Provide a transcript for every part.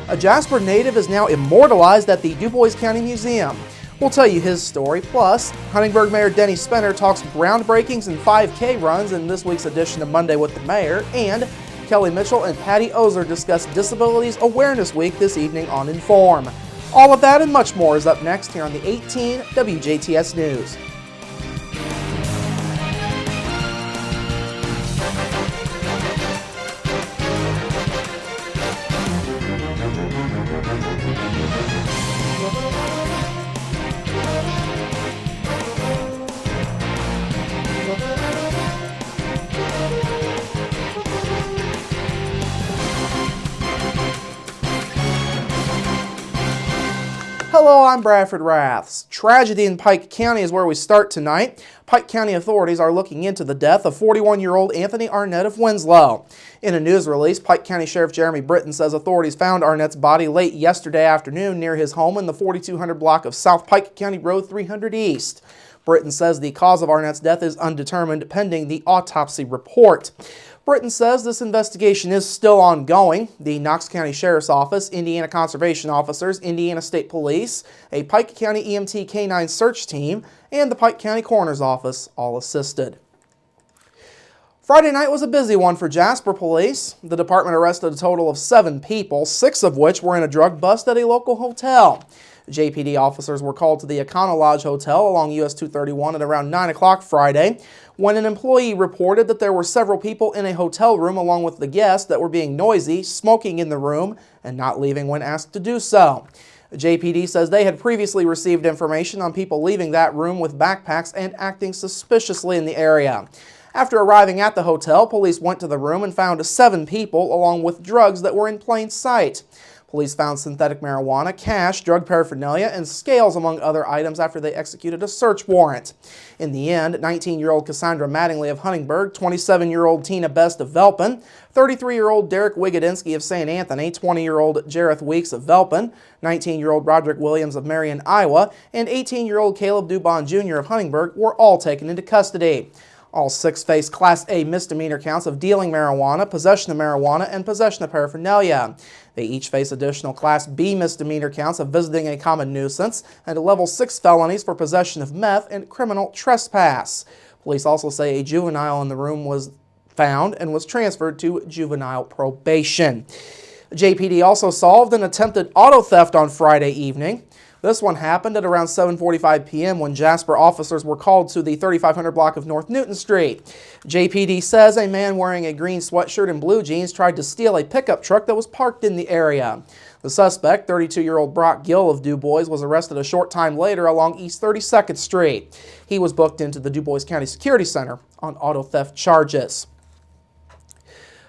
A Jasper native is now immortalized at the DuBois County Museum. We'll tell you his story. Plus, Huntingburg Mayor Denny Spinner talks groundbreakings and 5K runs in this week's edition of Monday with the Mayor. And Kelly Mitchell and Patty Ozer discuss Disabilities Awareness Week this evening on Inform. All of that and much more is up next here on the 18 WJTS News. Hello, I'm Bradford Raths. Tragedy in Pike County is where we start tonight. Pike County authorities are looking into the death of 41-year-old Anthony Arnett of Winslow. In a news release, Pike County Sheriff Jeremy Britton says authorities found Arnett's body late yesterday afternoon near his home in the 4200 block of South Pike County Road 300 East. Britton says the cause of Arnett's death is undetermined pending the autopsy report. Britton says this investigation is still ongoing. The Knox County Sheriff's Office, Indiana Conservation Officers, Indiana State Police, a Pike County EMT K-9 search team, and the Pike County Coroner's Office all assisted. Friday night was a busy one for Jasper Police. The department arrested a total of 7 people, 6 of which were in a drug bust at a local hotel. JPD officers were called to the Econo Lodge Hotel along US 231 at around 9 o'clock Friday when an employee reported that there were several people in a hotel room along with the guests that were being noisy, smoking in the room, and not leaving when asked to do so. JPD says they had previously received information on people leaving that room with backpacks and acting suspiciously in the area. After arriving at the hotel, police went to the room and found 7 people along with drugs that were in plain sight. Police found synthetic marijuana, cash, drug paraphernalia, and scales among other items after they executed a search warrant. In the end, 19-year-old Cassandra Mattingly of Huntingburg, 27-year-old Tina Best of Velpen, 33-year-old Derek Wigodinsky of St. Anthony, 20-year-old Jareth Weeks of Velpen, 19-year-old Roderick Williams of Marion, Iowa, and 18-year-old Caleb Dubon Jr. of Huntingburg were all taken into custody. All 6 faced Class A misdemeanor counts of dealing marijuana, possession of marijuana, and possession of paraphernalia. They each face additional Class B misdemeanor counts of visiting a common nuisance and Level 6 felonies for possession of meth and criminal trespass. Police also say a juvenile in the room was found and was transferred to juvenile probation. JPD also solved an attempted auto theft on Friday evening. This one happened at around 7:45 p.m. when Jasper officers were called to the 3500 block of North Newton Street. JPD says a man wearing a green sweatshirt and blue jeans tried to steal a pickup truck that was parked in the area. The suspect, 32-year-old Brock Gill of DuBois, was arrested a short time later along East 32nd Street. He was booked into the DuBois County Security Center on auto theft charges.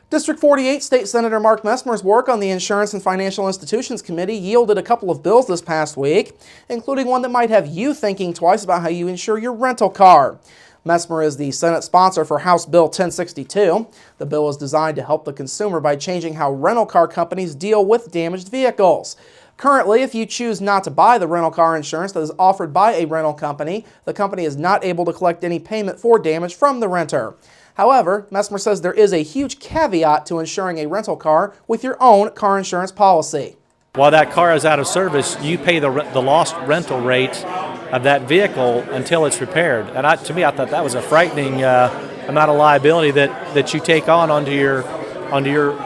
District 48 State Senator Mark Messmer's work on the Insurance and Financial Institutions Committee yielded a couple of bills this past week, including one that might have you thinking twice about how you insure your rental car. Messmer is the Senate sponsor for House Bill 1062. The bill is designed to help the consumer by changing how rental car companies deal with damaged vehicles. Currently, if you choose not to buy the rental car insurance that is offered by a rental company, the company is not able to collect any payment for damage from the renter. However, Messmer says there is a huge caveat to insuring a rental car with your own car insurance policy. While that car is out of service, you pay the lost rental rate of that vehicle until it's repaired. And to me, I thought that was a frightening amount of liability that you take onto your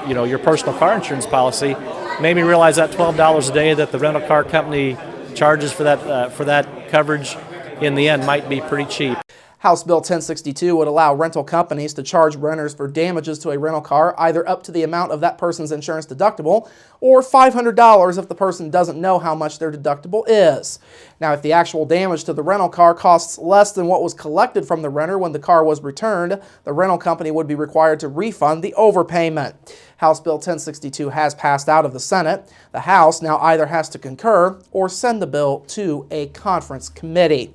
your personal car insurance policy. Made me realize that $12 a day that the rental car company charges for that coverage in the end might be pretty cheap. House Bill 1062 would allow rental companies to charge renters for damages to a rental car either up to the amount of that person's insurance deductible or $500 if the person doesn't know how much their deductible is. Now, if the actual damage to the rental car costs less than what was collected from the renter when the car was returned, the rental company would be required to refund the overpayment. House Bill 1062 has passed out of the Senate. The House now either has to concur or send the bill to a conference committee.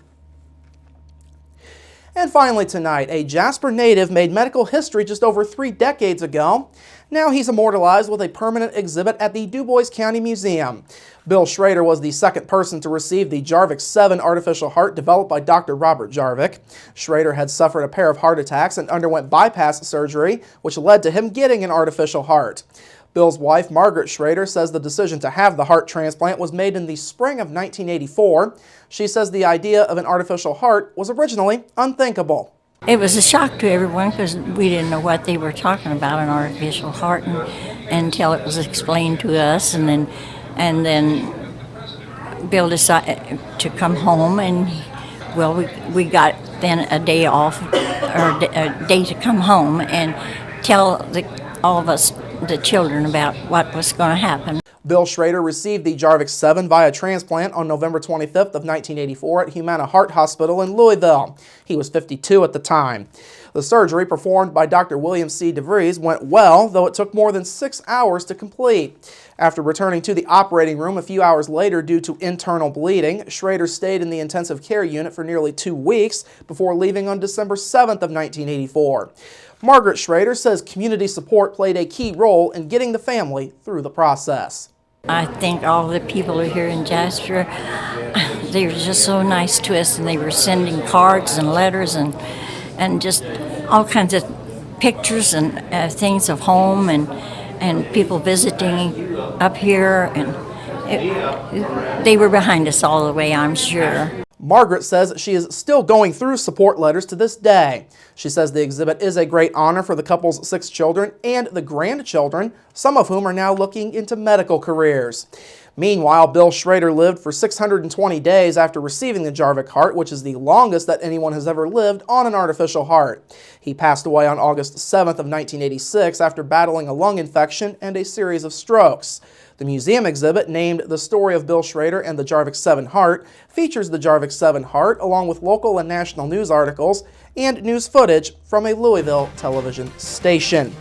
And finally tonight, a Jasper native made medical history just over 3 decades ago. Now he's immortalized with a permanent exhibit at the DuBois County Museum. Bill Schrader was the second person to receive the Jarvik 7 artificial heart developed by Dr. Robert Jarvik. Schrader had suffered a pair of heart attacks and underwent bypass surgery, which led to him getting an artificial heart. Bill's wife, Margaret Schrader, says the decision to have the heart transplant was made in the spring of 1984. She says the idea of an artificial heart was originally unthinkable. It was a shock to everyone because we didn't know what they were talking about, an artificial heart, until it was explained to us, and then Bill decided to come home, and we got then a day off, or a day to come home and tell all of us, the children, about what was going to happen. Bill Schrader received the Jarvik 7 via transplant on November 25th of 1984 at Humana Heart Hospital in Louisville. He was 52 at the time. The surgery performed by Dr. William C. DeVries went well, though it took more than 6 hours to complete. After returning to the operating room a few hours later due to internal bleeding, Schrader stayed in the intensive care unit for nearly 2 weeks before leaving on December 7th of 1984. Margaret Schrader says community support played a key role in getting the family through the process. I think all the people here in Jasper, they were just so nice to us, and they were sending cards and letters and just all kinds of pictures and things of home, and people visiting up here, and they were behind us all the way, I'm sure. Margaret says she is still going through support letters to this day. She says the exhibit is a great honor for the couple's 6 children and the grandchildren, some of whom are now looking into medical careers. Meanwhile, Bill Schrader lived for 620 days after receiving the Jarvik heart, which is the longest that anyone has ever lived on an artificial heart. He passed away on August 7th of 1986 after battling a lung infection and a series of strokes. The museum exhibit, named The Story of Bill Schrader and the Jarvik 7 Heart, features the Jarvik 7 heart along with local and national news articles and news footage from a Louisville television station.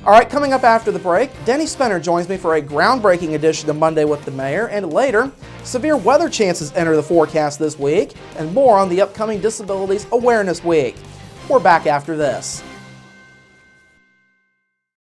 All right, coming up after the break, Denny Spinner joins me for a groundbreaking edition of Monday with the Mayor, and later, severe weather chances enter the forecast this week, and more on the upcoming Disabilities Awareness Week. We're back after this.